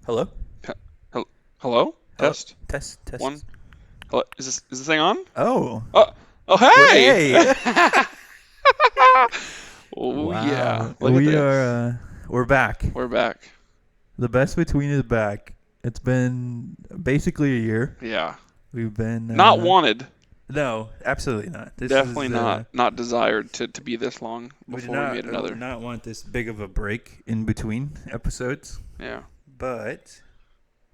Hello? Hello? Hello? Test. One. Test. Hello? Is this thing on? Oh, Oh, oh, well, hey! hey! Oh yeah! Wow. Look at this. We're back. We're back. The best between is back. It's been basically a year. Yeah. We've been, Not wanted. no, absolutely not. This Definitely is, not desired to be this long before we made we did another. not want this big of a break in between episodes, Yeah. but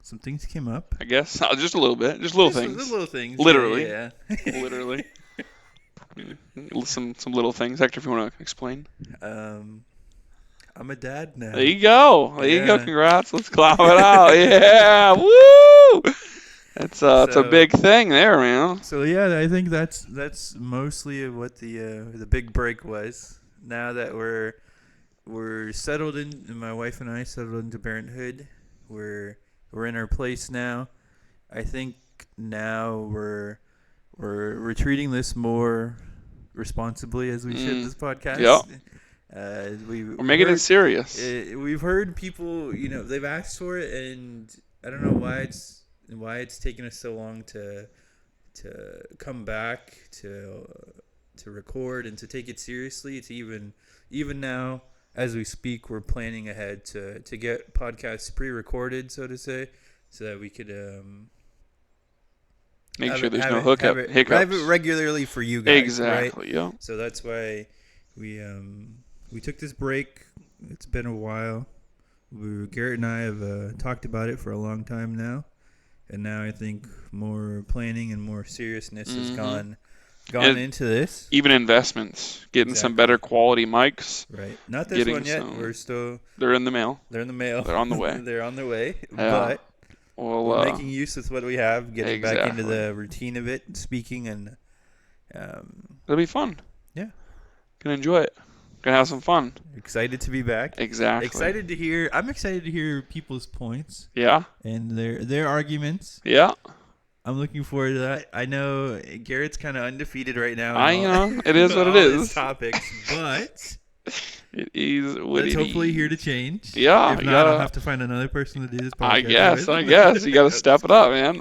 some things came up. I guess just a little bit. Just little Just the things. little things. Literally. Yeah. Literally. Some little things. Hector, if you want to explain. um, I'm a dad now. There you go. There you go. Yeah. Congrats. Let's clap it out. Yeah. Woo! It's a So big thing there, man. So yeah, I think that's mostly what the big break was. Now that we're settled in, my wife and I settled into parenthood. We're in our place now. I think now we're treating this more responsibly as we should this Yeah. podcast. We're We've making it heard serious. we've heard people, they've asked for it, and I don't know why it's taken us so long to come back to record and to take it seriously. It's even now as we speak, we're planning ahead to get podcasts pre-recorded, so to say, so that we could Make have sure it there's have no it have it have hiccups. it regularly for you guys, right? Exactly. Yeah. So that's why we took this break. It's been a while. Garrett and I have talked about it for a long time now, and now I think more planning and more seriousness has gone And into this. even investments, getting some Exactly. better quality mics. Right. Not this Getting one yet. some. We're still They're in the mail. they're in the mail. They're on the way. They're on the way. Yeah. But Well, we're making use of what we have, getting back into exactly. the routine of it, speaking, and It'll be fun. yeah, Gonna enjoy it. Gonna have some fun. excited to be back. Exactly. I'm excited to hear people's points Yeah. and their arguments. Yeah. I'm looking forward to that. I know Garrett's kind of undefeated right now. It is what it all his is. topics, but It is what let's it hopefully is. he're to change. Yeah. If You not, I'll gotta. have to find another person to do this I podcast guess. with. You gotta step it up, man.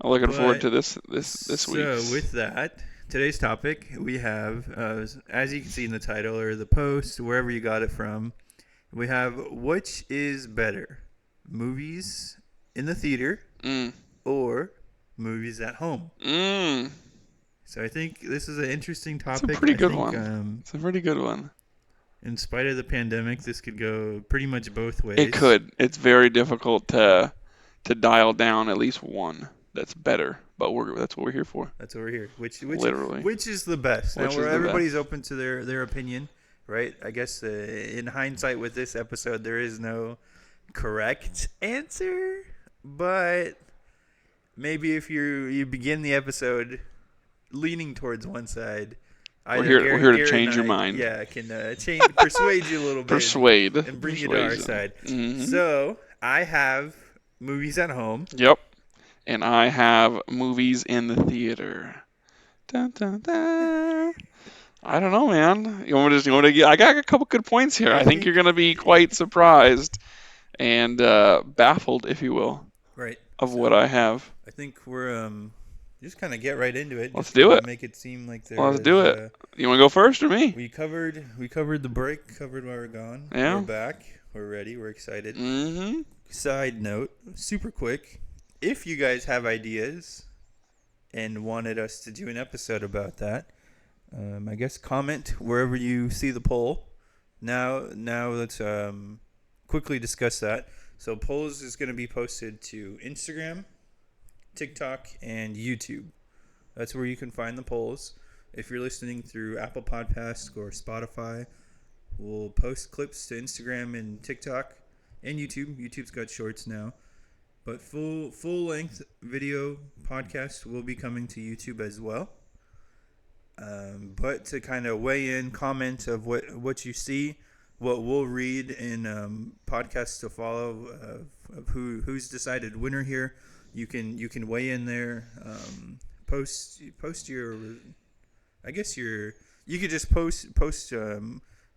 I'm looking forward But to this so week's. with that, today's topic we have, as you can see in the title or the post, wherever you got it from, we have which is better, movies in the theater Mm. or movies at home. Mm. So I think this is an interesting It's topic. a pretty good I think, one. It's a pretty good one. in spite of the pandemic, this could go pretty much both ways. It could. It's very difficult to dial down at least one that's better, but that's what we're here for. That's what we're here. Literally. Which is the best? Which Now, is where the everybody's best. open to their opinion, right? I guess in hindsight, with this episode, there is no correct answer, but maybe if you begin the episode leaning towards one side, We're here to Garrett change and your I, mind. Yeah, can persuade you a little bit Persuade. and bring you to our Persuasion. side. Mhm. So I have movies at home. Yep. And I have movies in the theater. Dun, dun, dun. I don't know, man. You want to get? I got a couple good points here. I think you're gonna be quite surprised and baffled, if you will, Right. of So what I have. I think we're just kind of get right into it. Let's Just do kinda it. Make it seem like Let's do it. You want to go first or me? We covered the break. Covered while we're gone. Yeah. We're back. We're ready. We're excited. Mm-hmm. Side note, super quick. If you guys have ideas and wanted us to do an episode about that, I guess comment wherever you see the poll. Now let's quickly discuss that. So polls is going to be posted to Instagram, TikTok, and YouTube. That's where you can find the polls. If you're listening through Apple Podcasts or Spotify, we'll post clips to Instagram and TikTok and YouTube. YouTube's got shorts now. But full length video podcasts will be coming to YouTube as well. But to kind of weigh in, comment of what you see, what we'll read in podcasts to follow of who's decided winner here. You can weigh in there. Post your. I guess you could just post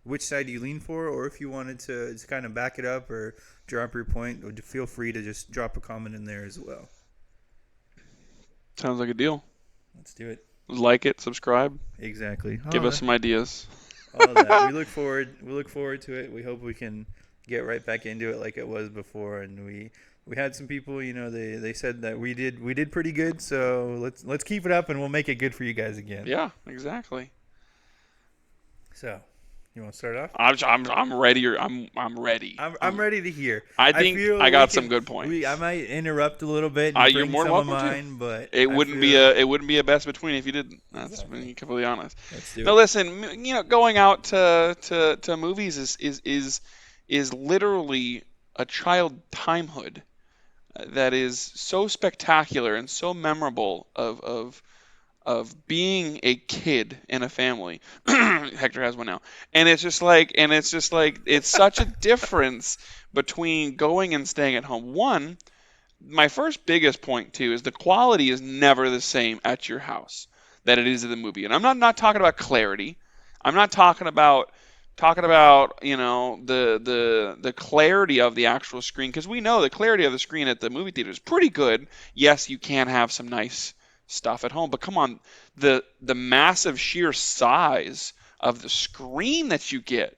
which side you lean for, or if you wanted to just kind of back it up or drop your point, feel free to just drop a comment in there as well. Sounds like a deal. Let's do it. Like it, subscribe, Exactly. give us some ideas. All that. We look forward to it. We hope we can get right back into it like it was before. And we had some people, they said that we did pretty good. So let's keep it up, and we'll make it good for you guys again. Yeah, exactly. So, you want to start off? I'm ready. I'm ready. I'm ready to hear. I think I got some good points. I might interrupt a little bit and You're bring more than some of welcome mine, but it wouldn't be a best between if you didn't. That's Exactly. being completely honest. Let's do No, it. listen. Going out to movies is literally a child timehood that is so spectacular and so memorable of being a kid in a family. Hector has one now. And it's just like it's such a difference between going and staying at home. One, my first biggest point too is the quality is never the same at your house that it is in the movie. And I'm not talking about clarity. I'm not talking about the clarity of the actual screen, because we know the clarity of the screen at the movie theater is pretty good. Yes, you can have some nice stuff at home, but come on, the massive sheer size of the screen that you get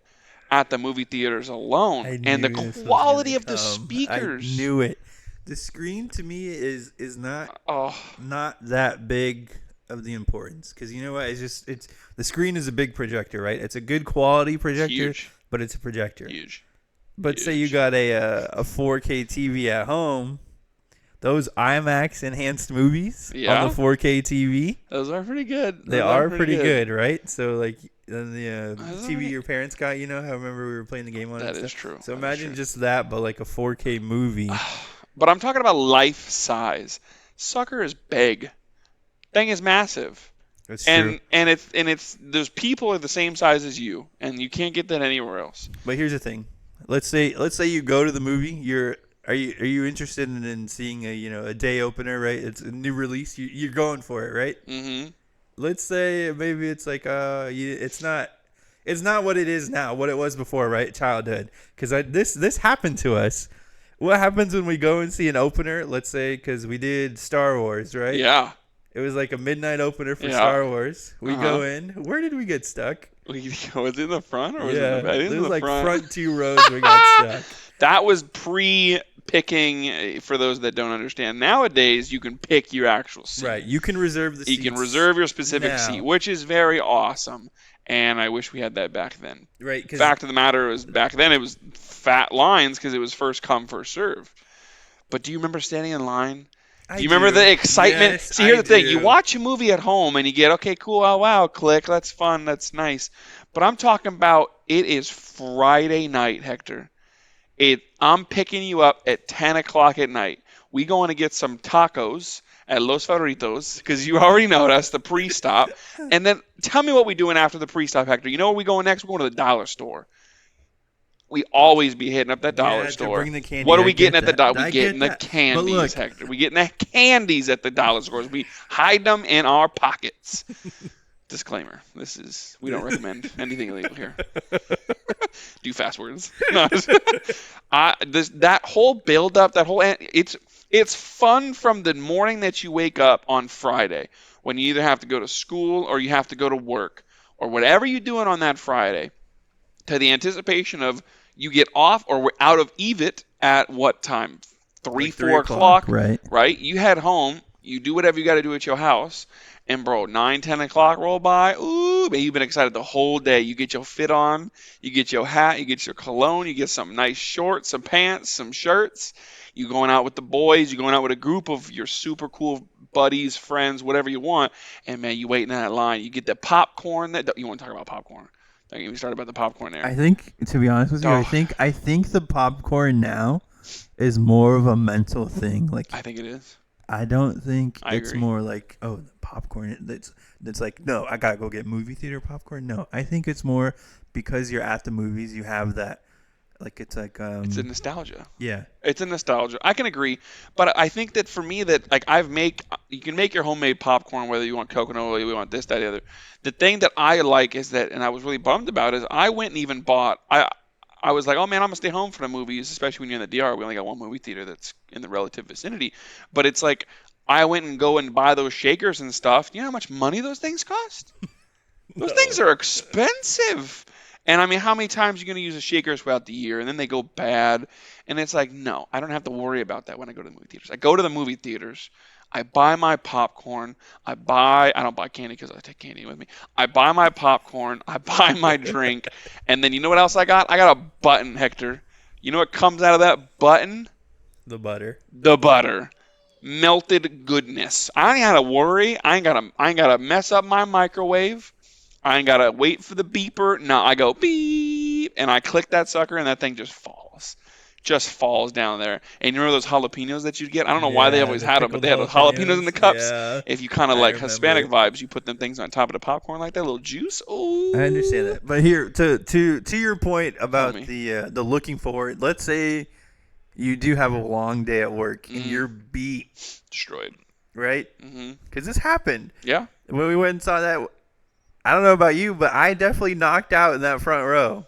at the movie theaters alone, and the quality of the speakers. I knew it. The screen to me is not that big of the importance, because you know what? It's the screen is a big projector, right? It's a good quality projector, Huge. but it's a projector. Huge. But say you got a 4K TV at home. Those IMAX enhanced movies on the 4K TV. Those are pretty good. They are pretty good, right? So like the TV your parents got, how remember we were playing the game on it. That is true. So imagine just that, but like a 4K movie. But I'm talking about life size. Sucker is big. Thing is massive. That's true. And it's those people are the same size as you, and you can't get that anywhere else. But here's the thing. Let's say you go to the movie. Are you interested in seeing a day opener, right? It's a new release. You're going for it, right? Mm-hmm. Let's say maybe it's like it's not what it is now, what it was before, right? Childhood. Because this happened to us. What happens when we go and see an opener? Let's say because we did Star Wars, right? Yeah. It was like a midnight opener for Star Wars. We go in. Where did we get stuck? Was it in the front or was it in the back? It was like front 2 rows we got stuck. That was pre-picking, for those that don't understand. Nowadays, you can pick your actual seat. Right. You can reserve the seats. You can reserve your specific seat, which is very awesome. And I wish we had that back then. Right. Fact of the matter is, back then it was fat lines because it was first come, first serve. But do you remember standing in line? Do you remember the excitement? Yes, See, here's the thing. You watch a movie at home and you get, okay, cool, oh, wow, click, that's fun, that's nice. But I'm talking about it is Friday night, Hector. I'm picking you up at 10 o'clock at night. We going to get some tacos at Los Favoritos because you already know that's the pre-stop. And then tell me what we're doing after the pre-stop, Hector. You know where we going next? We're going to the dollar store. We always be hitting up that dollar store. Bring the candy. What are we getting at the dollar? We getting the that. candies, Hector. We getting the candies at the dollar stores. We hide them in our pockets. Disclaimer: we don't recommend anything illegal here. Do fast words. No. That whole build up, it's fun from the morning that you wake up on Friday when you either have to go to school or you have to go to work or whatever you're doing on that Friday, to the anticipation of you get off or we're out of EVIT at what time? 4 o'clock. Right? You head home. You do whatever you got to do at your house. And, bro, 9, 10 o'clock roll by. Ooh, man, you've been excited the whole day. You get your fit on. You get your hat. You get your cologne. You get some nice shorts, some pants, some shirts. You going out with the boys. You going out with a group of your super cool buddies, friends, whatever you want. And, man, you waiting in that line. You get the popcorn. You want to talk about popcorn? Don't get me started about the popcorn there. I think, to be honest with you, I think the popcorn now is more of a mental thing. Like, I think it is. I don't think it's agree. more like, oh, the popcorn. It's like, no, I gotta go get movie theater popcorn. No, I think it's more because you're at the movies. You have that Like it's like It's a nostalgia. yeah. It's a nostalgia. I can agree, but I think that for me, that like you can make your homemade popcorn whether you want coconut oil, you want this, that, the other. The thing that I like is that, and I was really bummed about, is I went and even bought. I was like, oh man, I'm gonna stay home for the movies, especially when you're in the DR. We only got one movie theater that's in the relative vicinity, but it's like I went and go and buy those shakers and stuff. You know how much money those things cost? Those things No. are expensive. And I mean, how many times are you going to use the shakers throughout the year and then they go bad? And it's like, no, I don't have to worry about that when I go to the movie theaters. I go to the movie theaters. I buy my popcorn. I don't buy candy because I take candy with me. I buy my popcorn. I buy my drink. And then you know what else I got? I got a button, Hector. You know what comes out of that button? The butter. The butter. Melted goodness. I ain't gotta worry. I ain't gotta mess up my microwave. I ain't gotta wait for the beeper. No, I go beep and I click that sucker and that thing just falls. Just falls down there. And you remember those jalapenos that you'd get? I don't know why they Yeah, always the had them, but pickled they had those jalapenos in the jalapenos. cups. Yeah, If you kind of I like Hispanic remember. vibes, you put them things on top of the popcorn like that, little juice. I understand Oh, that, but here to your point tell about me. the looking forward. Let's say you do have a long day at work and Mm, you're beat, destroyed. right? Hmm. Because this happened Yeah. when we went and saw that. I don't know about you, but I definitely knocked out in that front row.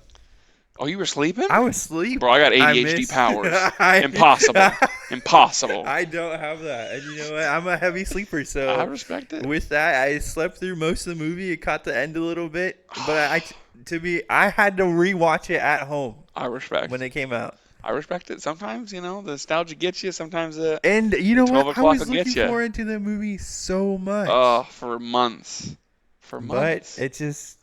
Oh, you were sleeping? I was asleep. Bro, I got I ADHD missed. powers. Impossible. Impossible. I don't have that, and you know what? I'm a heavy sleeper, I so respect it. with that, I slept through most of the movie. It caught the end a little bit, but I had to rewatch it at home I respect. when it came out. I respect it. Sometimes, the nostalgia gets you. Sometimes And you the know 12 what? I o'clock will was get looking you. forward to the movie so much, Oh, for months. For but months. it just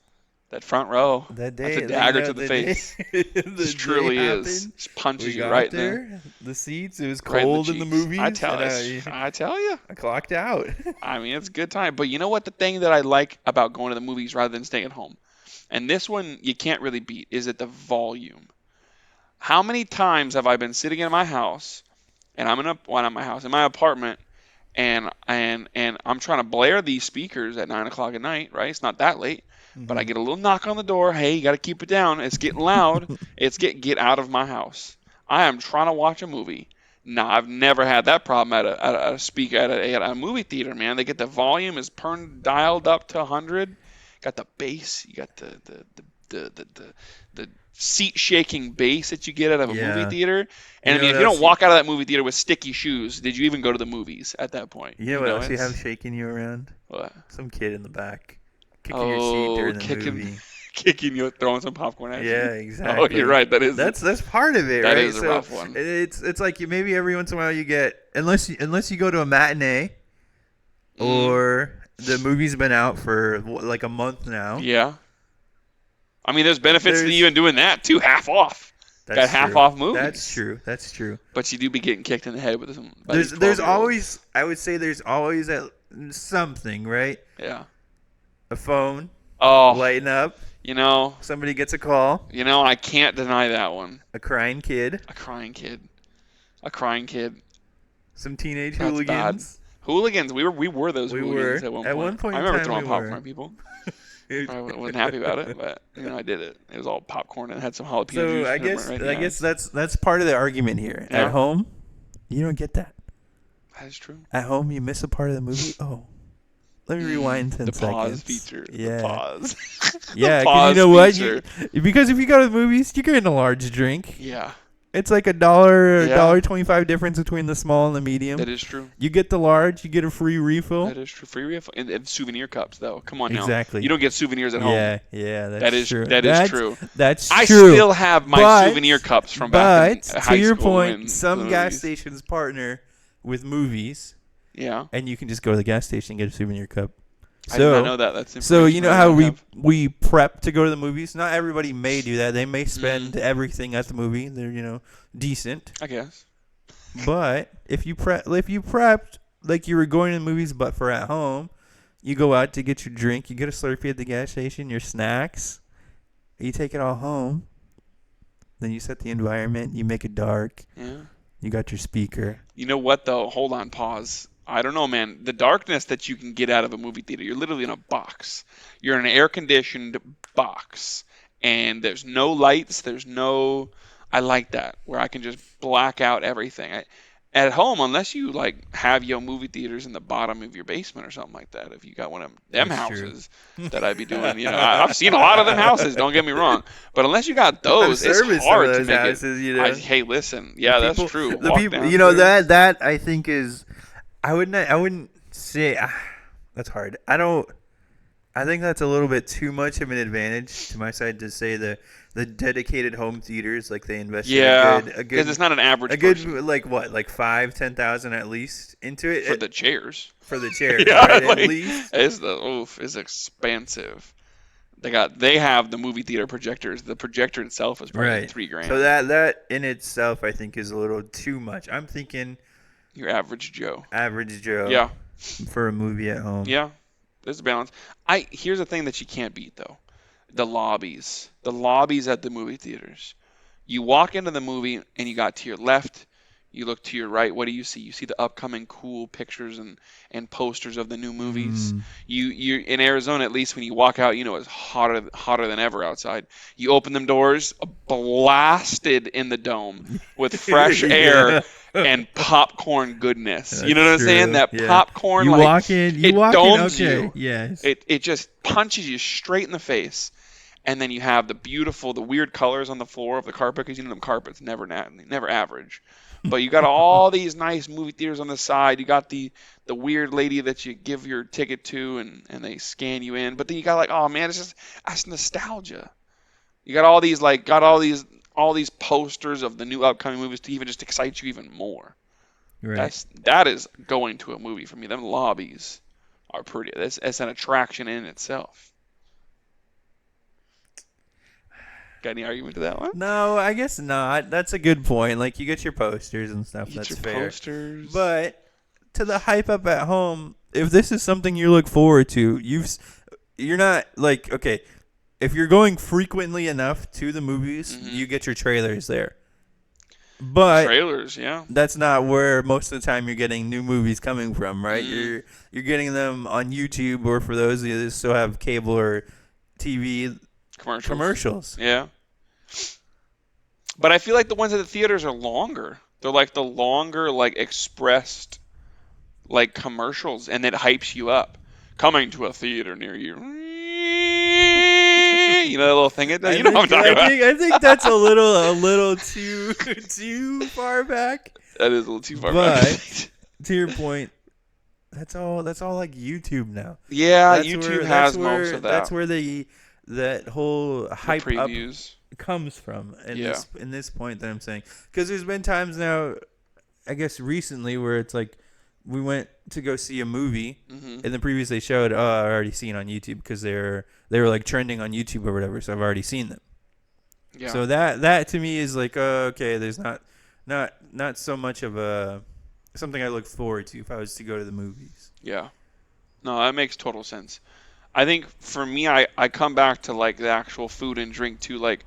That front row. that That's day, a dagger to the the face. day, This the day truly is. happened. Just punches We you got right in the there. The seats. It was right in the cold in the cheeks. movies. I tell and I tell you. I clocked out. I mean, it's a good time. But you know what? The thing that I like about going to the movies rather than staying at home, and this one you can't really beat, is at the volume. How many times have I been sitting in my house, and not my house, in my apartment, and I'm trying to blare these speakers at 9 o'clock at night, right? It's not that late, but I Mhm. get a little knock on the door. Hey, you got to keep it down. It's getting loud. Get out of my house. I am trying to watch a movie. No, I've never had that problem at a movie theater, man. They get the volume is dialed up to 100. Got the bass. You got the seat shaking bass that you get out of a movie Yeah. theater. You And I know mean, what if you don't else? walk out of that movie theater with sticky shoes, did you even go to the movies at that point? You know what else you have It's shaking you around? what? Some kid in the back, kicking your seat Oh, during the kicking, movie. kicking you, throwing some popcorn at Yeah, you. Oh, you're exactly. right. That's part of it, That right? is a So rough one. it's like maybe every once in a while you get unless you go to a matinee Mm, or the movie's been out for like a month now. yeah. I mean, there's benefits to There's even doing that too. Half off. Got That's half true. off That's movies. true. That's true. But you do be getting kicked in the head with some by There's these there's 12-year-olds. always I would say there's always something, right? Yeah. A phone Oh, lighting up, you know, somebody gets a call, I can't deny that one. a crying kid, A crying kid. A crying kid. some teenage That's bad. hooligans. Hooligans. We were those We hooligans were at one at point. one point I in remember time we throwing popcorn were. at people. I wasn't happy about it, but I did it. It was all popcorn and had some jalapeno So juice. I And it went guess right in the I guess eyes. that's part of the argument here. At Yeah, home, you don't get that. that is true. At home, you miss a part of the movie. Oh, let me rewind 10 The pause seconds. feature. Yeah. The pause. Yeah, The because you pause know what? feature. Because if you go to the movies, you're getting a large drink. Yeah, It's like a yeah, dollar 25 difference between the small and the medium. that is true. You get the large, you get a free refill. That is true. Free refill and souvenir cups, though. Come on now. Exactly. You don't get souvenirs at home. Yeah, That that's is true. that is true. That's I true. still have my But- souvenir cups from back in But high to your school. point, and some the gas movies. stations partner with movies, Yeah, and you can just go to the gas station and get a souvenir cup. I did not know So, that. That's so you information know I how don't have. we prep to go to the movies. Not everybody may do that. They may spend Mm. everything at the movie. They're decent. I guess. But if you prepped like you were going to the movies, but for at home, you go out to get your drink, you get a Slurpee at the gas station, your snacks, you take it all home. Then you set the environment, you make it dark, Yeah. you got your speaker. You know what though? Hold on, pause. I don't know, man. The darkness that you can get out of a movie theater, you're literally in a box. You're in an air-conditioned box, and there's no lights. There's no. I like that where I can just black out everything. At home, unless you like have your movie theaters in the bottom of your basement or something like that, if you got one of them That's true. houses that I'd be doing, I've seen a lot of them houses. Don't get me wrong, but unless you got I've those, it's serviced some of hard to those make it. houses, you know. Hey, listen, The yeah, that's people, true. the Walk people, you know downstairs. that I think is, I wouldn't say that's hard. I think that's a little bit too much of an advantage to my side to say the dedicated home theaters like they invested Yeah, a because it's good not an a average good person like what like 5-10,000 at least into for it the chairs. for the chairs, Yeah, right? At like least. it's expensive. They have the movie theater projectors. The projector itself is probably like Right. three So grand. that in itself I think is a little too much. I'm thinking Your average Joe. average Joe Yeah, for a movie at home. yeah. There's a balance. Here's the thing that you can't beat though. The lobbies. The lobbies at the movie theaters. You walk into the movie and you got to your left, you look to your right, what do you see? You see the upcoming cool pictures and posters of the new movies. Mm. You in Arizona at least when you walk out, it's hotter than ever outside. You open them doors, blasted in the dome with fresh air Yeah. and popcorn goodness. You know what That's I'm saying? true. That Yeah. popcorn like You it walk in, domes okay. you. Yes. It just punches you straight in the face. And then you have the weird colors on the floor of the carpet because them carpets never average. But you got all these nice movie theaters on the side. You got the weird lady that you give your ticket to and they scan you in. But then you got like, oh man, that's nostalgia. You got all these posters of the new upcoming movies to even just excite you even more. Right. That is going to a movie for me. Them lobbies are pretty. That's an attraction in itself. Got any argument to that one? No, I guess not. That's a good point. Like you get your posters and stuff. You get That's your fair. posters. But to the hype up at home, if this is something you look forward to, you're not like okay. If you're going frequently enough to the movies, you get your trailers there. But Trailers, yeah. that's not where most of the time you're getting new movies coming from, right? Mhm. You're getting them on YouTube or for those of you that still have cable or TV commercials. Yeah. But I feel like the ones at the theaters are longer. They're like the longer, like expressed, like commercials, and it hypes you up. Coming to a theater near you. You know that little thing it does. You know what I'm talking about. I think that's a little too far back. That is a little too far But back. to your point, that's all like YouTube now. Yeah, That's YouTube where, has most of that. That's where that whole The hype up previews. comes from. And Yeah. in this point that I'm saying, because there's been times now, I guess recently, where it's like we went to go see a movie, Mhm. and the previews they showed, I already seen on YouTube because they were like trending on YouTube or whatever, so I've already seen them. Yeah. So that to me is like, okay, there's not so much of a something I look forward to if I was to go to the movies. Yeah. No, that makes total sense. I think for me, I come back to like the actual food and drink too. Like,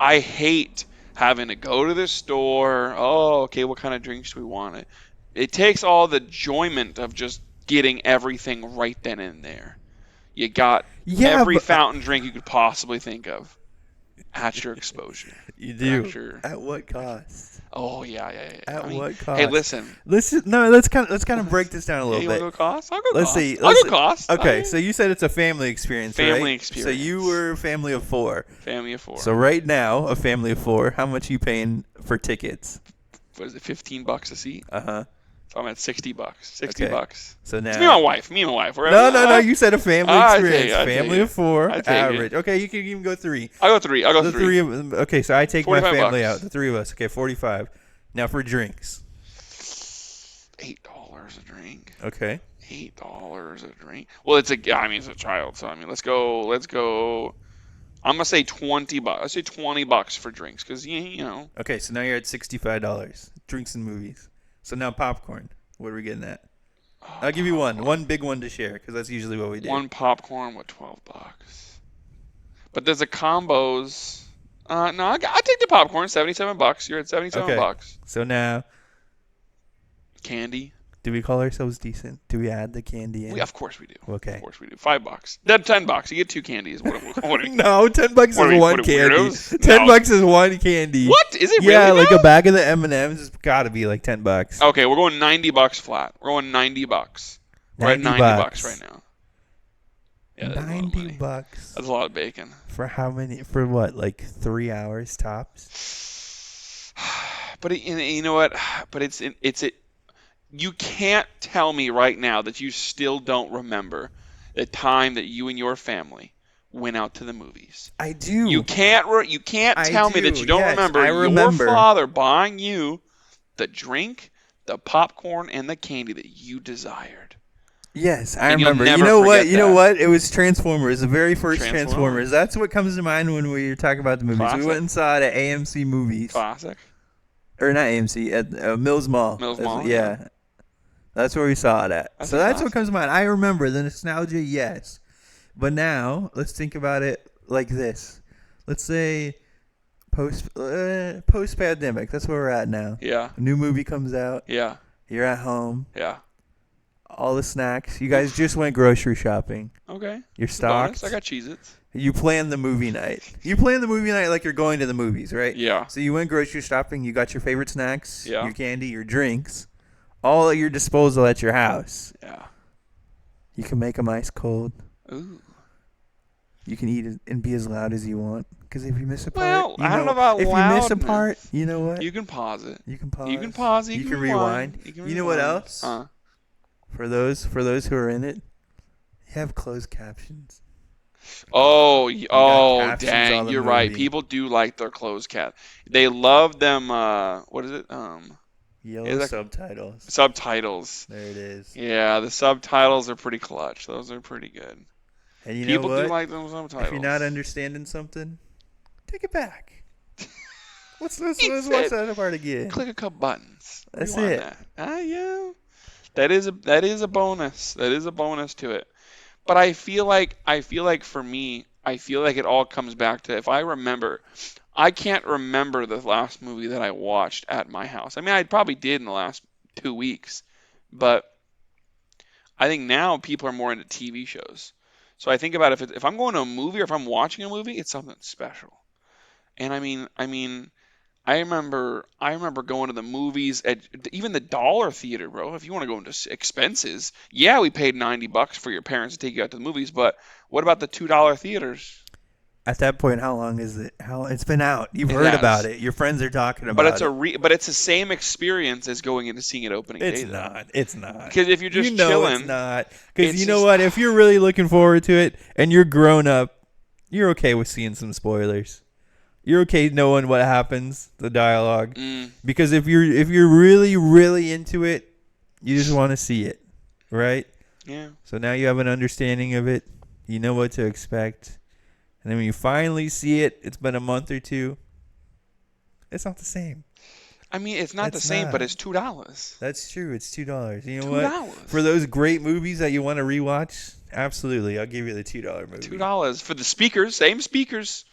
I hate having to go to the store. Oh, okay, what kind of drinks do we want? It takes all the enjoyment of just getting everything right then and there. You got every but fountain drink you could possibly think of at your exposure. you do. At your, At what cost? oh yeah. At I mean, what cost? hey, listen. Let's kind of break this down a Yeah, little you bit. want to go cost? I'll go Let's cost. see. I'll go cost. Okay, so you said it's a family experience, Family right? experience. So you were a family of 4. Family of 4. So right now, a family of 4, how much you paying for tickets? What is it, $15 a seat? Uh-huh. So I'm at $60. $60 Okay. bucks. So now It's me and my wife. We're No, you said a family I take experience. it, I take Family it. of 4, I take average. it. Okay, you can even go 3. I'll go 3. The 3 of them. Okay, so I take my 45 family bucks. out. The 3 of us. Okay, 45. Now for drinks. $8 a drink. Okay. $8 a drink. Well, it's a child, so let's go. I'm gonna say $20. Let's say $20 for drinks, cause you know. Okay, so now you're at $65. Drinks and movies. So now popcorn. What are we getting at? I'll give you one big one to share, because that's usually what we do. One popcorn with $12. But there's a combos. No, I take the popcorn. $77. You're at $77. Okay. So now Candy. Do we call ourselves decent? Do we add the candy in? Of course we do. Okay. Of course we do. $5. Then $10. You get 2 candies. What are we, No, $10 is what are one we, candy. weirdos? $10 is one candy. What? Is it Yeah, really like now? a bag of the M&Ms has got to be like $10. Okay, we're going $90 flat. We're going $90. We're at $90 right now. Yeah, that's $90. That's a lot of bacon. For how many? For what? Like 3 hours tops? But you know what? But it's you can't tell me right now that you still don't remember the time that you and your family went out to the movies. I do. You can't tell me that you don't remember your father buying you the drink, the popcorn, and the candy that you desired. Yes, I And you'll remember. never You know what? forget You know that. what? It was Transformers, the very first Transformers. Transformers. That's what comes to mind when we talk about the movies. Classic. We went and saw it at AMC Movies. Classic. Or not AMC, at Mills Mall. Mills That's- Mall, Yeah. That's where we saw it at. That's So a that's what classic. comes to mind. I remember the nostalgia, yes. But now, let's think about it like this. Let's say post-pandemic. That's where we're at now. Yeah. A new movie comes out. Yeah. You're at home. Yeah. All the snacks. You guys just went grocery shopping. Okay. You're It's a bonus. stocked. I got Cheez-Its. You plan the movie night. You plan the movie night like you're going to the movies, right? Yeah. So you went grocery shopping. You got your favorite snacks, Yeah. your candy, your drinks, all at your disposal at your house. Yeah. You can make them ice cold. Ooh. You can eat it and be as loud as you want. Because if you miss a part, Well, I don't know about if loudness. you miss a part, you know what? You can pause it. You can pause. You can pause. You can rewind. You know what else? For those who are in it, you have closed captions. Oh, captions on dang! the You're right. movie. People do like their closed cat. They love them. What is it? Yellow Is that- subtitles. Subtitles. There it is. Yeah, the subtitles are pretty clutch. Those are pretty good. And you know People what? do like them subtitles. If you're not understanding something, take it back. Let's He watch said, that part again. Click a couple buttons. That's Rewind it. that. Yeah. That is a bonus. That is a bonus to it. But I feel like for me, I feel like it all comes back to if I remember. I can't remember the last movie that I watched at my house. I mean, I probably did in the last 2 weeks, but I think now people are more into TV shows. So I think about if I'm going to a movie or if I'm watching a movie, it's something special. And I mean, I remember going to the movies at even the dollar theater, bro. If you want to go into expenses, yeah, we paid $90 for your parents to take you out to the movies, but what about the $2 theaters? At that point, how long is it? It's been out. You've It heard has. about it. Your friends are talking about But it's it. but it's the same experience as going into seeing it opening It's day. though. not. It's not. Because if you're just you know chilling, it's not. Because it's you know just- what? If you're really looking forward to it and you're grown up, you're okay with seeing some spoilers. You're okay knowing what happens, the dialogue. Because if you're really, really into it, you just want to see it, right? yeah. So now you have an understanding of it. You know what to expect. And then when you finally see it, it's been a month or two. It's not the same. I mean, it's not the It's same, not. but it's $2. That's true. It's $2. You know $2. what? For those great movies that you want to rewatch, absolutely, I'll give you the $2 movie. $2 for the speakers, same speakers,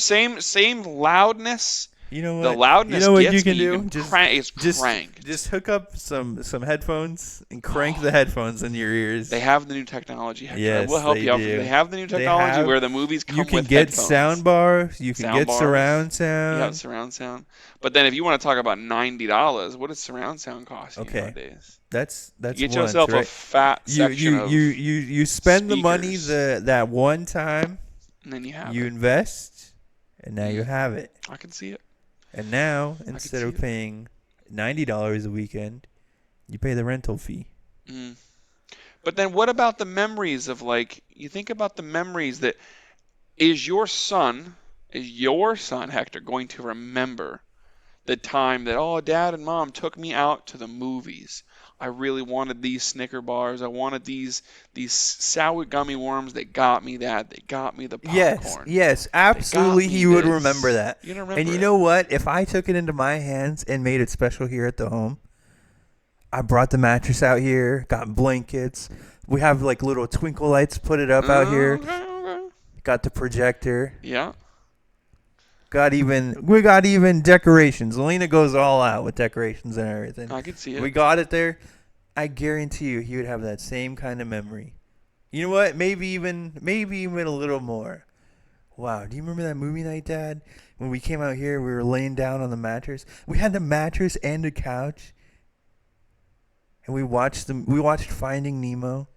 same loudness. You know what? The loudness. You know what gets you can me. do? It's cranked. Just hook up some headphones and crank the headphones in your ears. They have the new technology. Hector. Yes, we'll help they you out. do. They have the new technology where the movies come You can with get headphones. sound bars. You can Sound get bars. surround You sound. have surround sound. But then if you want to talk about $90, what does surround sound cost you Okay. nowadays? That's You get once, yourself a right? fat section of, You spend the money speakers. that one time. and then you have You it. invest, and now you have it. I can see it. And now, can instead see of it. paying $90 a weekend, you pay the rental fee. Mm. But then what about the memories of you think about the memories that is your son, Hector, going to remember the time that, oh, Dad and Mom took me out to the movies. I really wanted these Snicker bars. I wanted these sour gummy worms. They got me that. They got me the popcorn. Yes, absolutely. me He would this. remember that. You don't remember And you it. know what? If I took it into my hands and made it special here at the home, I brought the mattress out here, got blankets. We have little twinkle lights, put it up out here. Okay. Got the projector. Yeah. We got even decorations. Elena goes all out with decorations and everything. I could see We it. got it there. I guarantee you, he would have that same kind of memory. You know what? Maybe even a little more. Wow, do you remember that movie night, Dad? When we came out here, we were laying down on the mattress. We had the mattress and a couch, and we watched Finding Nemo.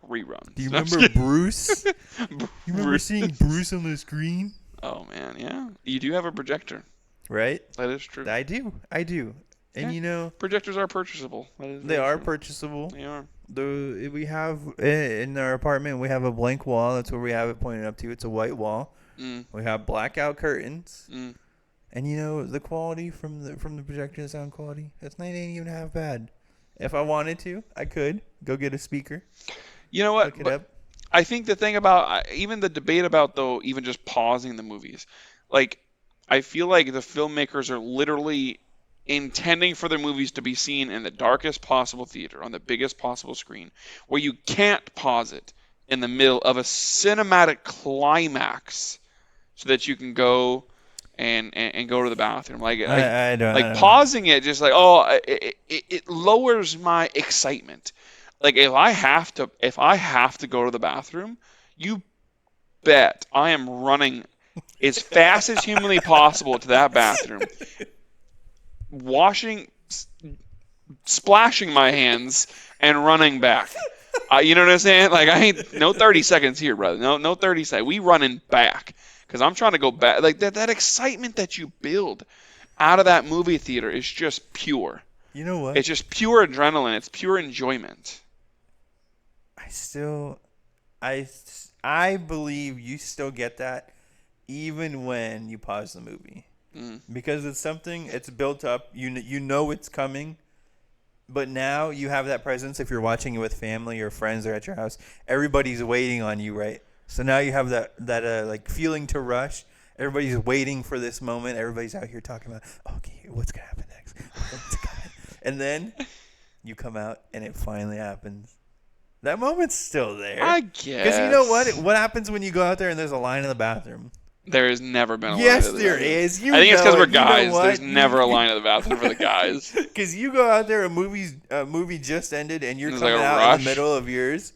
Reruns. Do you No, I'm just remember kidding. Bruce? You remember seeing Bruce on the screen? Oh man, yeah. You do have a projector. Right? That is true. I do. And Yeah. Projectors are purchasable. That is they very are true. purchasable. They are. We have in our apartment, we have a blank wall. That's where we have it pointed up to. It's a white wall. Mm. We have blackout curtains. Mm. And the quality from the projector, the sound quality, it's not ain't even half bad. If I wanted to, I could go get a speaker. You know what? Hook it up. I think the thing about even the debate about though, even just pausing the movies, like I feel like the filmmakers are literally intending for their movies to be seen in the darkest possible theater on the biggest possible screen, where you can't pause it in the middle of a cinematic climax, so that you can go and go to the bathroom. I don't know. Pausing it, just like it lowers my excitement. Like if I have to go to the bathroom, you bet I am running as fast as humanly possible to that bathroom, washing, splashing my hands, and running back. You know what I'm saying? Like I ain't no 30 seconds here, brother. No 30 seconds. We running back because I'm trying to go back. Like that excitement that you build out of that movie theater is just pure. You know what? It's just pure adrenaline. It's pure enjoyment. I believe you still get that even when you pause the movie. Because it's built up. You know it's coming. But now you have that presence if you're watching it with family or friends or at your house. Everybody's waiting on you, right? So now you have that like feeling to rush. Everybody's waiting for this moment. Everybody's out here talking about, okay, what's going to happen next? And then you come out and it finally happens. That moment's still there. I guess. Because you know what? What happens when you go out there and there's a line in the bathroom? There has never been a line. Yes, there is. I think it's because we're guys. There's never a line in the bathroom for the guys. Because you go out there, a movie just ended, and you're There's coming like a out rush. in the middle of yours.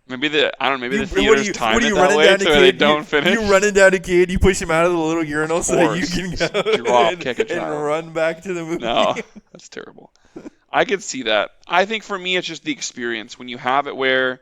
Maybe the What theater's time it that running way down so a they kid? don't finish. You running down a kid, you push him out of the little urinal so that you can go Drop kick a and child. run back to the movie. No, that's terrible. I could see that. I think for me, it's just the experience. When you have it where,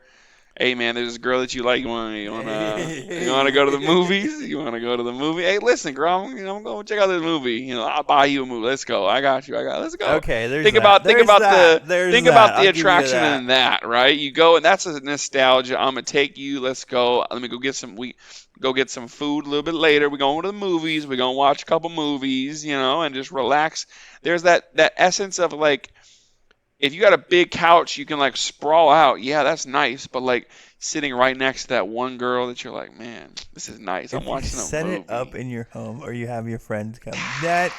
hey man, there's this girl that you like. You wanna go to the movies? You wanna go to the movie? Hey, listen, girl, I'm going to check out this movie. I'll buy you a movie. Let's go. I got you. Let's go. Okay, there's think that. about There's that. the I'll give you attraction that. in that, right? You go and that's a nostalgia. I'm gonna take you. Let's go. Let me go get some. We go get some food a little bit later. We're going to the movies. We're gonna watch a couple movies, and just relax. There's that essence of like. If you got a big couch, you can like sprawl out. Yeah, that's nice. But like sitting right next to that one girl that you're like, man, this is nice. I'm watching a movie. Set it up in your home, or you have your friends come. That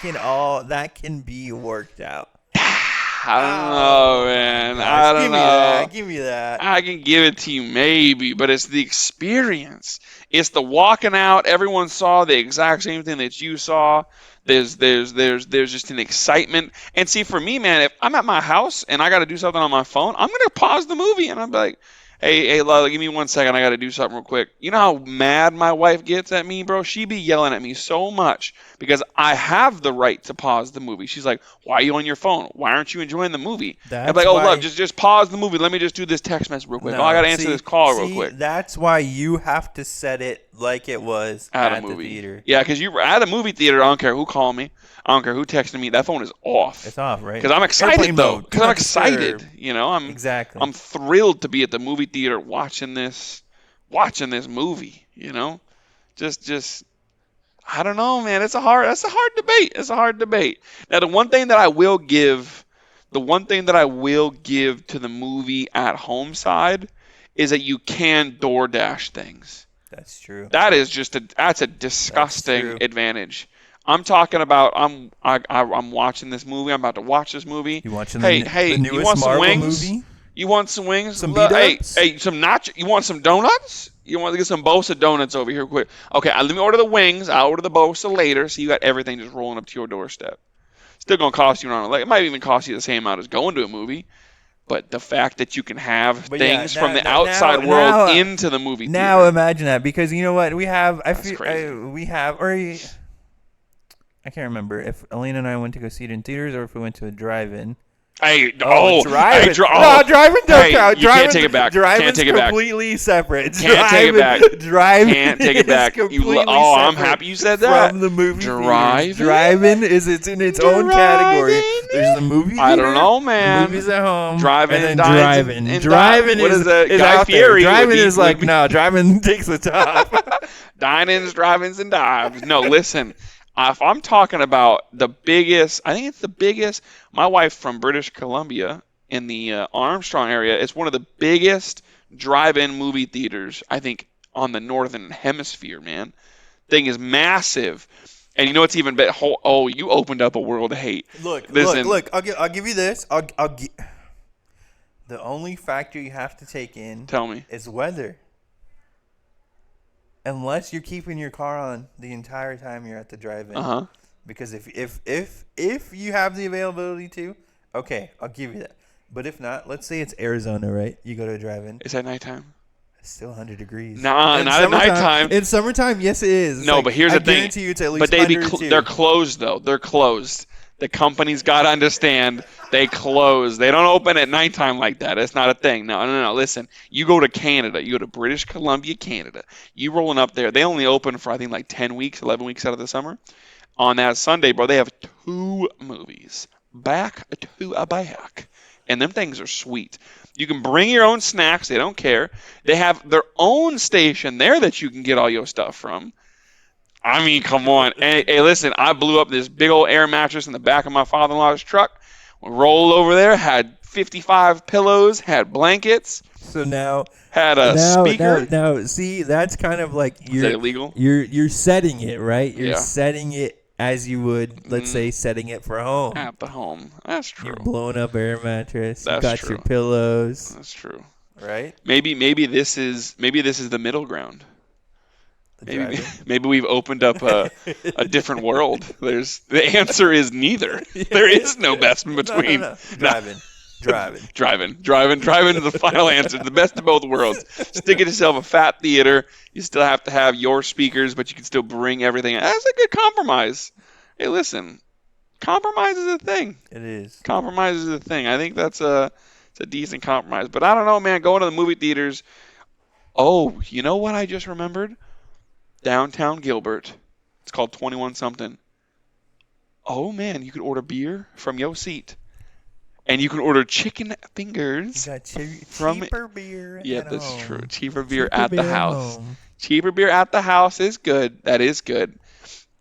can be worked out. I don't know, man. I don't know. Give me that. I can give it to you maybe, but it's the experience. It's the walking out. Everyone saw the exact same thing that you saw. There's just an excitement. And see, for me, man, if I'm at my house and I got to do something on my phone, I'm gonna pause the movie and I'm like, hey, Lila, give me 1 second. I got to do something real quick. You know how mad my wife gets at me, bro? She be yelling at me so much because I have the right to pause the movie. She's like, why are you on your phone? Why aren't you enjoying the movie? I'm like, love, just pause the movie. Let me just do this text message real quick. I got to answer this call real quick. That's why you have to set it like it was at the theater. Yeah, because you're at a movie theater. I don't care who called me. I don't care who texted me. That phone is off. It's off, right? Because I'm excited, though. Because I'm excited. Exactly. I'm thrilled to be at the movie theater watching this movie. Just I don't know, man. That's a hard debate. It's a hard debate. Now, the one thing that I will give to the movie at home side is that you can DoorDash things. That's true. That's a disgusting advantage. I'm talking about I'm watching this movie. I'm about to watch this movie. You watching the newest you want some Marvel wings? movie? You want some wings? Some B-dubs? Hey, some nacho. You want some donuts? You want to get some Bosa donuts over here quick? Okay, let me order the wings. I'll order the Bosa later. So you got everything just rolling up to your doorstep. Still gonna cost you around. Like it might even cost you the same amount as going to a movie. But the fact that you can have But yeah, things from the outside world into the movie now theater. imagine that, because you know what we have. That's crazy. I can't remember if Elena and I went to go see it in theaters or if we went to a drive-in. Hey, drive-in. no, drive-in don't count. You can't take it back. Drive-in's Can't take it back. completely separate. Can't take it back. Drive-in Can't take it back. I'm happy you said that. From the movie Drive-in? Drive-in is in its own category. There's the movie theater. I don't know, man. Movies at home. Drive-in and and drive-in. dines and Drive-in what is that? is Guy out Fieri there. would Drive-in be- is like, no, drive-in takes the top. Dine-ins, drive-ins, and dives. No, listen. If I'm talking about the biggest, I think it's the biggest. My wife from British Columbia in the Armstrong area, it's one of the biggest drive-in movie theaters, I think, on the northern hemisphere, man. Thing is massive. And you know what's even better? Oh, you opened up a world of hate. Look. I'll give you this. The only factor you have to take in Tell me. is weather. Unless you're keeping your car on the entire time you're at the drive-in. Uh-huh. Because if you have the availability to, okay, I'll give you that. But if not, let's say it's Arizona, right? You go to a drive-in. Is that nighttime? It's still 100 degrees. Nah, not at nighttime. In summertime, yes, it is. It's No, like, but here's the thing. I guarantee you it's at least But 102. they're closed, though. They're closed. The company's got to understand they close. They don't open at nighttime like that. It's not a thing. No. Listen, you go to Canada. You go to British Columbia, Canada. You rolling up there. They only open for, I think, like 10 weeks, 11 weeks out of the summer. On that Sunday, bro, they have 2 movies. Back to back. And them things are sweet. You can bring your own snacks. They don't care. They have their own station there that you can get all your stuff from. I mean, come on. Hey, listen, I blew up this big old air mattress in the back of my father-in-law's truck. Rolled over there, had 55 pillows, had blankets. So now had a speaker. Now, see, that's kind of like Is that illegal? You're setting it, right? You're Yeah. setting it as you would, let's say, setting it for home. At the home. That's true. You're blowing up air mattress. That's you got true. your pillows, That's true. right? Maybe this is the middle ground. The Maybe we've opened up a different world. The answer is neither. There is no best in between. No. Driving. Driving is the final answer. The best of both worlds. Stick yourself a fat theater. You still have to have your speakers, but you can still bring everything. That's a good compromise. Hey, listen, compromise is a thing. It is. Compromise is a thing. I think it's a decent compromise. But I don't know, man. Going to the movie theaters. Oh, you know what I just remembered? Downtown Gilbert. It's called 21 something. Oh man, you can order beer from your seat. And you can order chicken fingers. You got from cheaper beer. Yeah, at that's home. true. Cheaper beer Cheaper at the beer house. home. Cheaper beer at the house is good. That is good.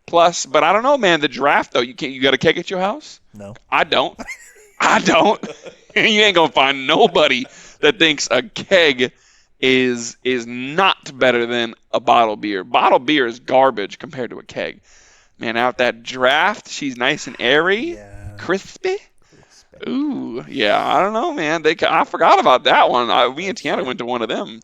Plus, but I don't know, man. The draft though, you got a keg at your house? No. I don't. You ain't gonna find nobody that thinks a keg is not better than a bottle beer. Bottle beer is garbage compared to a keg. Man, out that draft, she's nice and airy, crispy. Ooh, yeah, I don't know, man. I forgot about that one. Me and Tiana went to one of them.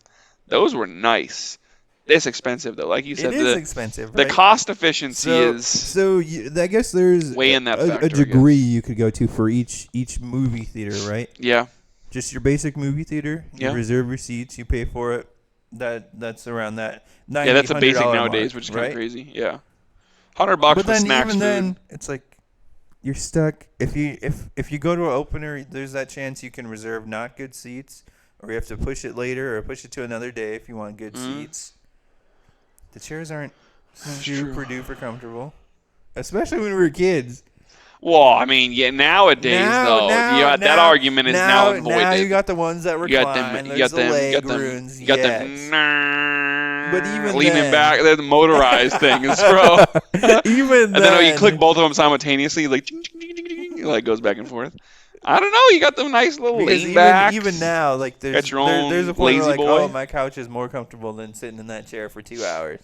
Those were nice. It's expensive though, like you said. It is expensive. The right? cost efficiency is so. I guess there's way in that factor, a degree you could go to for each movie theater, right? Yeah. Just your basic movie theater. You Yeah. reserve your seats. You pay for it. That's around that. Yeah, that's a basic nowadays, mark, which is right? kind of crazy. Yeah. $100 But for then snacks, even food. then, it's like you're stuck. If you go to an opener, there's that chance you can reserve not good seats, or you have to push it later or push it to another day if you want good seats. The chairs aren't super duper comfortable, especially when we were kids. Well, I mean, yeah, nowadays though, that argument is now avoided. Now you got the ones that recline. You got them. There's the leg runes. You got yes. them. But even leaning then, back, they're the motorized things, bro. Even and then you click both of them simultaneously, like, ching, ching, ching, ching, ching, like goes back and forth. I don't know. You got them nice little lean backs. Even now, like there's your own there's a point where lazy like, boy. oh, my couch is more comfortable than sitting in that chair for 2 hours.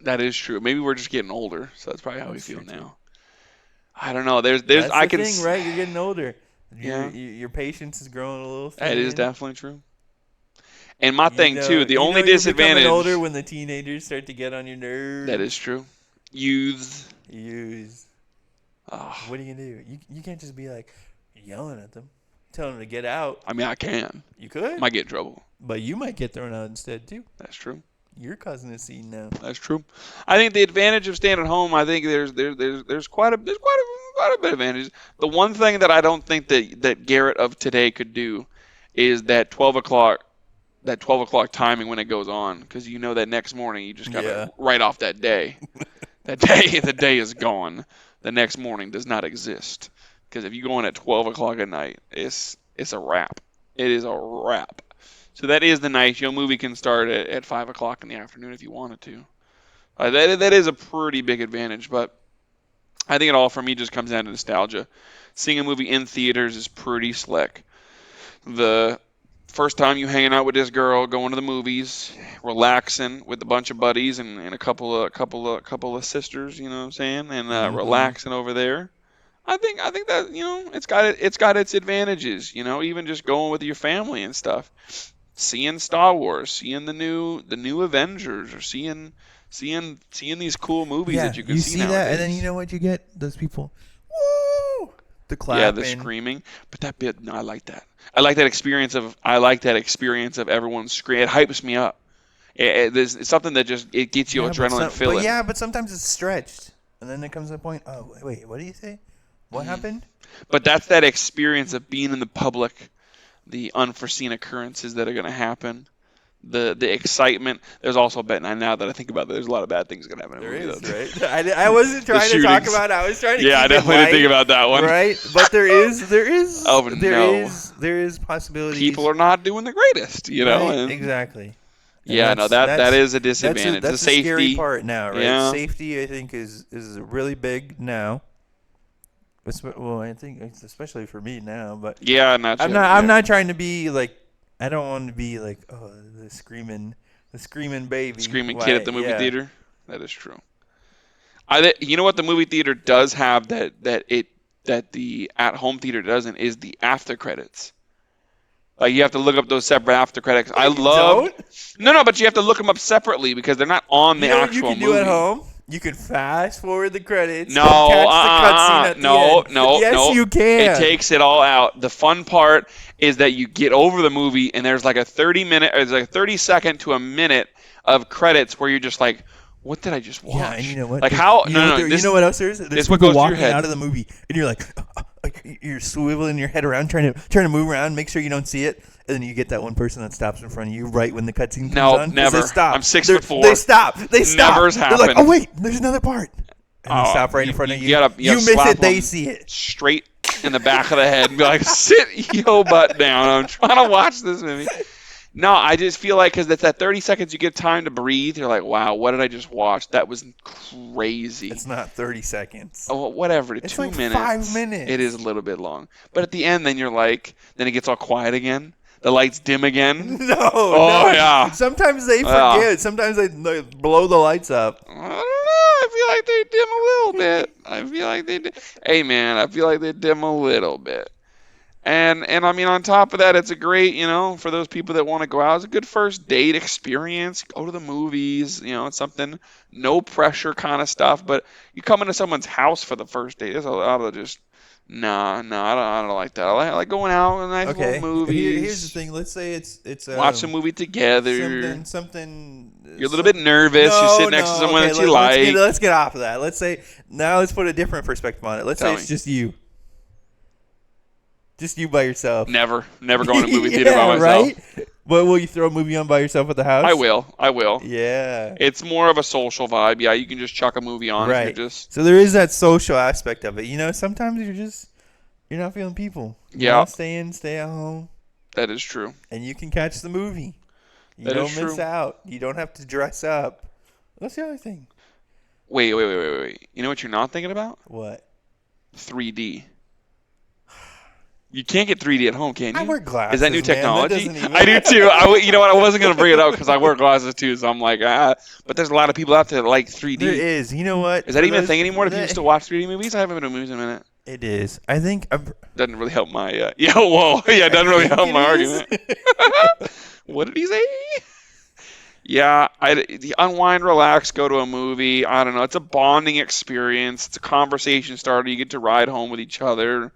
That is true. Maybe we're just getting older, so that's probably how we feel now. I don't know. That's the thing, right? You're getting older. Yeah. Your patience is growing a little That is thin. definitely true. And my thing too, the only you're becoming disadvantage. older when the teenagers start to get on your nerves. That is true. Youths. Use. Oh, What are you gonna do? You can't just be like yelling at them, telling them to get out. I mean, I can. You could, Might get in trouble. but you might get thrown out instead too. That's true. You're causing a scene now. That's true. I think the advantage of staying at home. I think there's quite a bit of advantage. The one thing that I don't think that Garrett of today could do is that 12 o'clock timing when it goes on, because you know that next morning you just gotta write off that day. That day, the day is gone. The next morning does not exist, because if you go in at 12 o'clock at night, it's a wrap. It is a wrap. So that is the nice. Your movie can start at 5 o'clock in the afternoon if you wanted to. That is a pretty big advantage, but I think it all for me just comes down to nostalgia. Seeing a movie in theaters is pretty slick. The first time you hanging out with this girl, going to the movies, relaxing with a bunch of buddies and a couple of sisters, you know what I'm saying, and relaxing over there. I think that it's got its advantages, even just going with your family and stuff. Seeing Star Wars, seeing the new Avengers, or seeing these cool movies that you can see nowadays. That, and then you know what you get? Those people, woo, the clapping. Yeah, the screaming. But that bit, no, I like that. I like that experience of everyone screaming. It hypes me up. It's something that it gets you adrenaline filling. But sometimes it's stretched, and then there comes a point. Oh wait, what do you say? What happened? But that's that experience of being in the public. The unforeseen occurrences that are going to happen, the excitement. There's also now that I think about it, there's a lot of bad things going to happen in the movie. There is, right? I wasn't trying to talk about it. I was trying to. Yeah, I definitely didn't think about that one. Right, but there is. Oh, there is possibilities. People are not doing the greatest, Right, exactly. Yeah, no, that is a disadvantage. That's the safety scary part now, right? Yeah. Safety, I think, is really big now. Well, I think it's especially for me now, but yeah, I'm not trying to be like, I don't want to be like, oh, the screaming baby, screaming kid at the movie theater. That is true. You know what the movie theater does have that the at home theater doesn't is the after credits. Like you have to look up those separate after credits. No, but you have to look them up separately because they're not on the actual movie. You can do at home. You can fast forward the credits. No, catch the cutscene at the end. Yes, you can. It takes it all out. The fun part is that you get over the movie and there's like a 30-second to a minute of credits where you're just like, what did I just watch? Yeah, and you know what? Like how? You know what else there is? There's what people goes through your walking head. out of the movie, and you're like you're swiveling your head around, trying to move around, make sure you don't see it, and then you get that one person that stops in front of you right when the cutscene comes on. No, never. They stop. I'm 6'4". They stop. Never's happened. They're like, oh wait, there's another part. And they stop right in front of you. You miss it, they see it. Straight in the back of the head and be like, sit your butt down. I'm trying to watch this movie. No, I just feel like because it's that 30 seconds you get time to breathe. You're like, wow, what did I just watch? That was crazy. It's not 30 seconds. Oh, whatever. It's 2 minutes. 5 minutes. It is a little bit long. But at the end, then you're like, then it gets all quiet again. The lights dim again. No. Yeah. Sometimes they forget. Sometimes they blow the lights up. I don't know. I feel like they dim a little bit. Hey, man, I feel like they dim a little bit. And I mean, on top of that, it's a great, for those people that want to go out, it's a good first date experience. Go to the movies, it's something, no pressure kind of stuff. But you come into someone's house for the first date, there's a lot of just, I don't like that. I like going out and nice little movies. Here's the thing. Let's say it's watch a movie together. Something. You're a little bit nervous. You sit next to someone that you like. Let's get off of that. Let's say now let's put a different perspective on it. Let's say it's just you. Just you by yourself. Never going to a movie theater by myself. Right? But will you throw a movie on by yourself at the house? I will. Yeah. It's more of a social vibe. Yeah, you can just chuck a movie on. Right. So there is that social aspect of it. Sometimes you're not feeling people. Yeah. Stay at home. That is true. And you can catch the movie. You don't miss out. You don't have to dress up. What's the other thing? Wait. You know what you're not thinking about? What? 3D. You can't get 3D at home, can you? I wear glasses. Is that new technology? That I do too. You know what? I wasn't going to bring it up because I wear glasses too. So I'm like, But there's a lot of people out there that like 3D. There is. You know what? Is that even a thing anymore? Do you still watch 3D movies? I haven't been to movies in a minute. It is. I think. Doesn't really help my yeah. Whoa, yeah, I doesn't really think help it my is. argument. What did he say? Yeah, the unwind, relax, go to a movie. I don't know. It's a bonding experience. It's a conversation starter. You get to ride home with each other.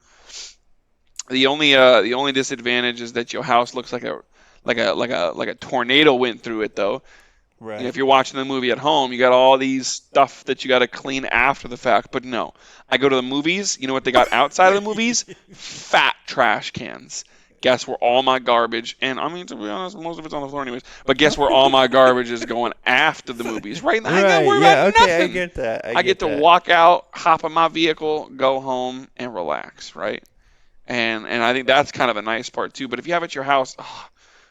The only disadvantage is that your house looks like a tornado went through it though. If Right. you're watching the movie at home, you got all these stuff that you got to clean after the fact. But no, I go to the movies. You know what they got outside of the movies? Fat trash cans. Guess where all my garbage, and I mean, to be honest, most of it's on the floor anyways, but guess where all my garbage is going after the movies? Right now, I ain't got to Right. worry about Yeah. Okay. I nothing. get that. I I get get to that. walk out, hop in my vehicle, go home, and relax, right? And I think that's kind of a nice part too. But if you have it at your house, oh,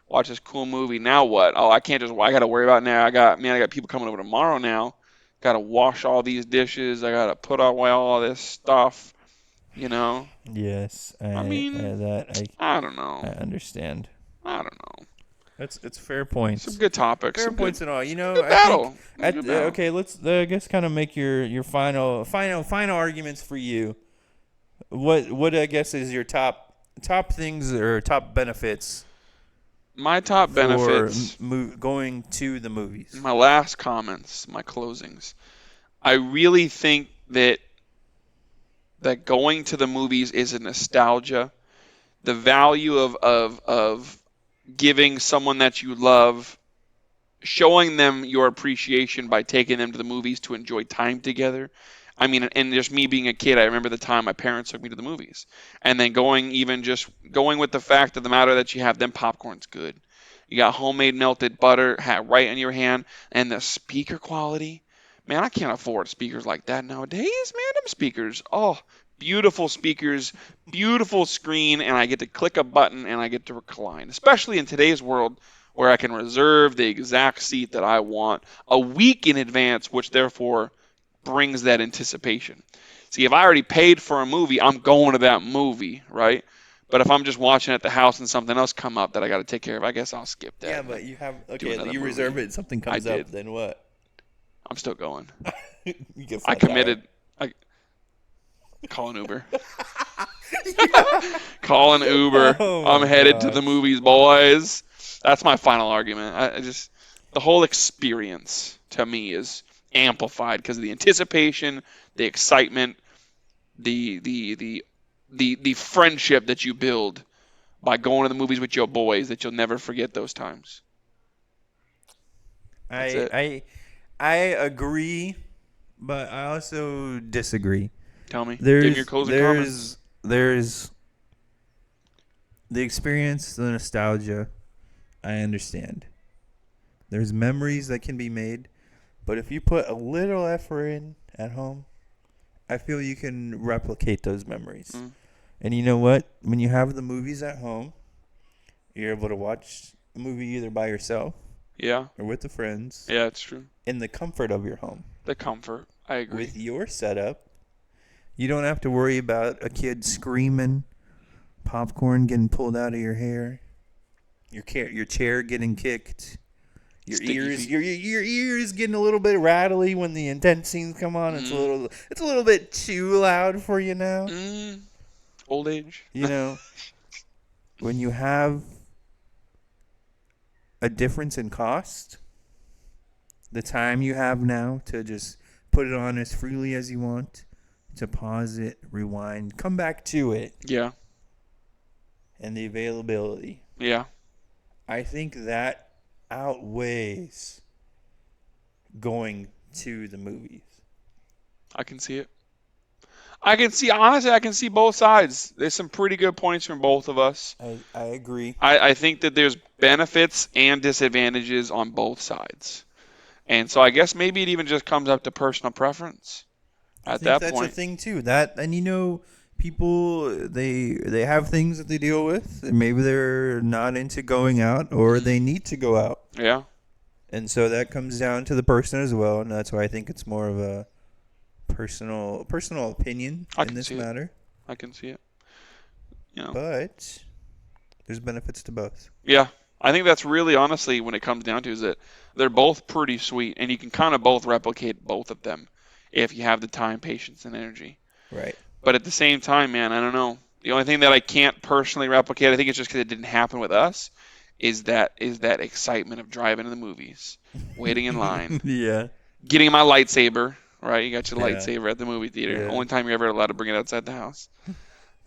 watch this cool movie. Now what? Oh, I can't just. I got to worry about now. I got people coming over tomorrow now. Got to wash all these dishes. I got to put away all this stuff. You know. Yes. I mean, I don't I know. understand. I don't know. It's fair Some points. good topics. Fair Some good. points and all. You Some know, good I think battle. It was a good battle. okay, let's I guess kind of make your final arguments for you. What I guess is your top things or top benefits My top for benefits. going to the movies? My last comments. My closings. I really think that going to the movies is a nostalgia. The value of giving someone that you love, showing them your appreciation by taking them to the movies to enjoy time together. I mean, and just me being a kid, I remember the time my parents took me to the movies, and then going with the fact of the matter that you have them popcorn's good. You got homemade melted butter right in your hand, and the speaker quality. Man, I can't afford speakers like that nowadays, man. Them speakers, oh, beautiful speakers, beautiful screen, and I get to click a button and I get to recline. Especially in today's world where I can reserve the exact seat that I want a week in advance, which therefore brings that anticipation. See, if I already paid for a movie, I'm going to that movie, right? But if I'm just watching at the house and something else come up that I got to take care of, I guess I'll skip Yeah, that and but you have do okay. another You movie. reserve it. Something I comes up. did. Then what? I'm still going. You get I flat tire. committed. I call an Uber. Call an Uber. Oh I'm my headed to the gosh. movies, boys. That's my final argument. I just the whole experience to me is amplified because of the anticipation, the excitement, the friendship that you build by going to the movies with your boys that you'll never forget those times. That's I it. I I agree, but I also disagree. Tell me. Give me your There's closing comments. there's there's the experience, the nostalgia. I understand. There's memories that can be made, but if you put a little effort in at home, I feel you can replicate those memories. Mm, And you know what? When you have the movies at home, you're able to watch a movie either by yourself yeah. or with the friends Yeah, it's true. in the comfort of your home. The comfort. I agree. With your setup, you don't have to worry about a kid screaming, popcorn getting pulled out of your hair, your chair getting kicked, your Sticky ears feet. your ears getting a little bit rattly when the intense scenes come on. Mm, It's a little bit too loud for you now. mm, old age. You know, when you have a difference in cost, the time you have now to just put it on as freely as you want, to pause it, rewind, come back to it, Yeah. and the availability. Yeah. I think that outweighs going to the movies. I can see it. Honestly, I can see both sides. There's some pretty good points from both of us. I agree. I think that there's benefits and disadvantages on both sides. And so I guess maybe it even just comes up to personal preference I at think that that's a point. thing too. That and you know, people they have things that they deal with, and maybe they're not into going out or Mm, they need to go out. yeah. And so that comes down to the person as well, and that's why I think it's more of a personal opinion I in can this see it. matter. I can see it. You know. But there's benefits to both. Yeah. I think that's really honestly when it comes down to is that they're both pretty sweet and you can kind of both replicate both of them if you have the time, patience, and energy. Right. But at the same time, man, I don't know. The only thing that I can't personally replicate, I think it's just because it didn't happen with us, is that excitement of driving to the movies, waiting in line, Yeah. getting my lightsaber. Right, you got your Yeah. lightsaber at the movie theater. Yeah. Only time you're ever allowed to bring it outside the house,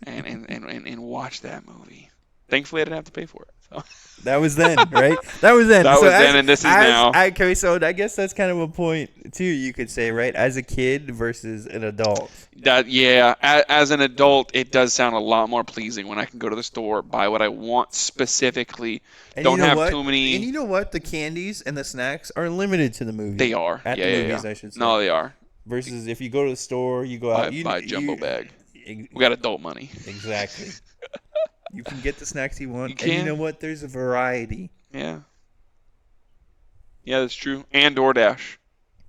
and watch that movie. Thankfully, I didn't have to pay for it. So. That was then, right? That was then. That So was then, and this is now. Okay, so I guess that's kind of a point too. You could say, right, as a kid versus an adult. As an adult, it does sound a lot more pleasing when I can go to the store, buy what I want specifically. And Don't you know have what? too many. And you know what? The candies and the snacks are limited to the movie. They are. At Yeah, the yeah, movies, yeah. I should say. No, they are. Versus if you go to the store, you go out. Buy a jumbo bag. We got adult money. Exactly. You can get the snacks you want. You And you can. know what? There's a variety. Yeah. Yeah, that's true. And DoorDash.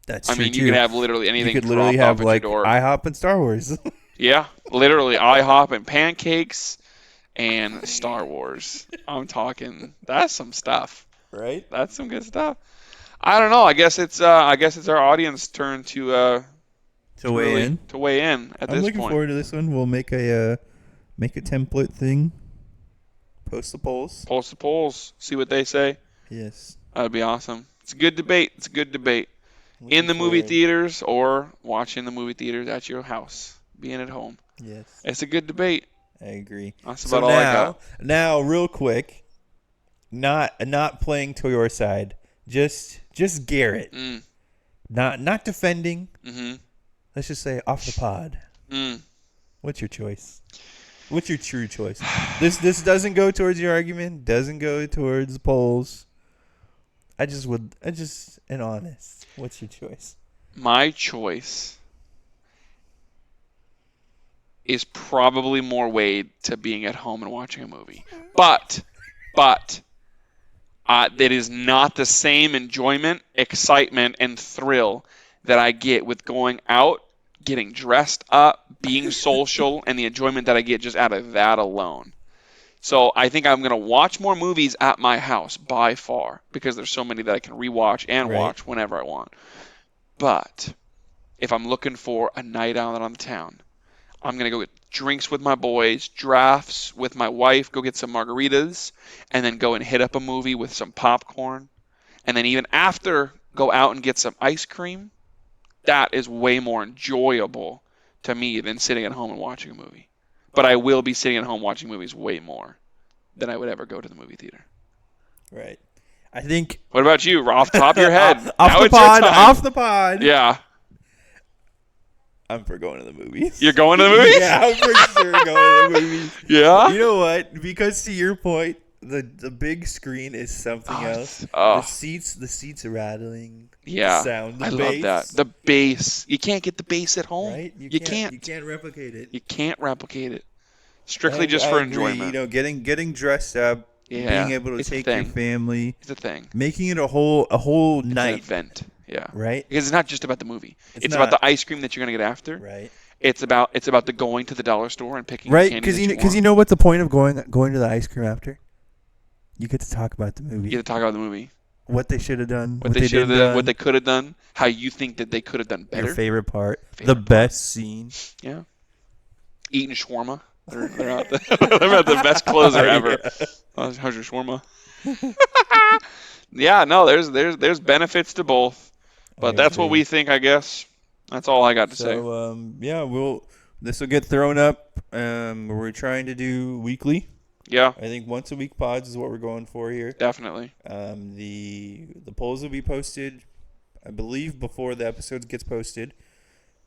That's I true mean, too. you could have literally anything You could literally dropped off have at like your door. IHOP and Star Wars. Yeah, literally IHOP and pancakes and Star Wars. I'm talking. That's some stuff. Right? That's some good stuff. I don't know. I guess it's our audience turn to weigh in. to weigh in at I'm this looking point. forward to this one. We'll make a template thing. Post the polls. Pulse the polls. See what they say. Yes. That'd be awesome. It's a good debate. It's a good debate. In the Looking movie forward. theaters or watching the movie theaters at your house, being at home. Yes. It's a good debate. I agree. That's So about all I got. now, real quick, not playing to your side, just Garrett, Mm. not defending. Mm-hmm. Let's just say off the pod. Mm. What's your choice? What's your true choice? This doesn't go towards your argument. Doesn't go towards the polls. I just and honest. What's your choice? My choice is probably more weighed to being at home and watching a movie. But that is not the same enjoyment, excitement, and thrill that I get with going out, getting dressed up, being social, and the enjoyment that I get just out of that alone. So I think I'm going to watch more movies at my house by far because there's so many that I can rewatch and Right. watch whenever I want. But if I'm looking for a night out on the town, I'm going to go get drinks with my boys, drafts with my wife, go get some margaritas, and then go and hit up a movie with some popcorn. And then even after, go out and get some ice cream. That is way more enjoyable to me than sitting at home and watching a movie. But I will be sitting at home watching movies way more than I would ever go to the movie theater. Right. I think What about you? Off the top of your head. off Now the it's your pod. time. Off the pod. Yeah. I'm for going to the movies. You're going to the movies? Yeah, I'm for sure going to the movies. Yeah? You know what? Because to your point, the big screen is something else. oh. The seats are rattling. Yeah. The sound, the I bass, love that. The bass. You can't get the bass at home. right? You can't. You can't replicate it. You can't replicate it. Strictly just for I agree. enjoyment. You know, getting dressed up, Yeah, being able to it's a take your thing. family, It's a thing. making it a whole It's an night, event. Yeah. right? Because it's not just about the movie. It's It's about not. the ice cream that you're gonna get after. Right. It's about the going to the dollar store and picking Right? candy Because that you know what's the point of going to the ice cream after? You get to talk about the movie, You get to talk about the movie. what they should have done, What they should have didn't done, what they could have done, how you think that they could have done better. your favorite part, Favorite the best scene. Yeah. Eating shawarma. They're out they're about the best closer ever. How's your shawarma? Yeah, no, there's benefits to both. But that's what we think, I guess. That's all I got to say. So yeah, this will get thrown up. We're trying to do weekly. Yeah, I think once a week pods is what we're going for here. definitely. The polls will be posted, I believe, before the episode gets posted,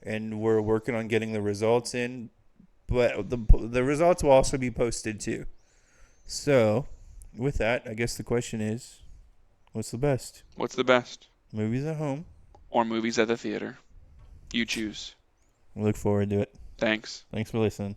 and we're working on getting the results in. But the results will also be posted too. So, with that, I guess the question is, what's the best? What's the best? Movies at home. Or movies at the theater? You choose. We look forward to it. Thanks. Thanks for listening.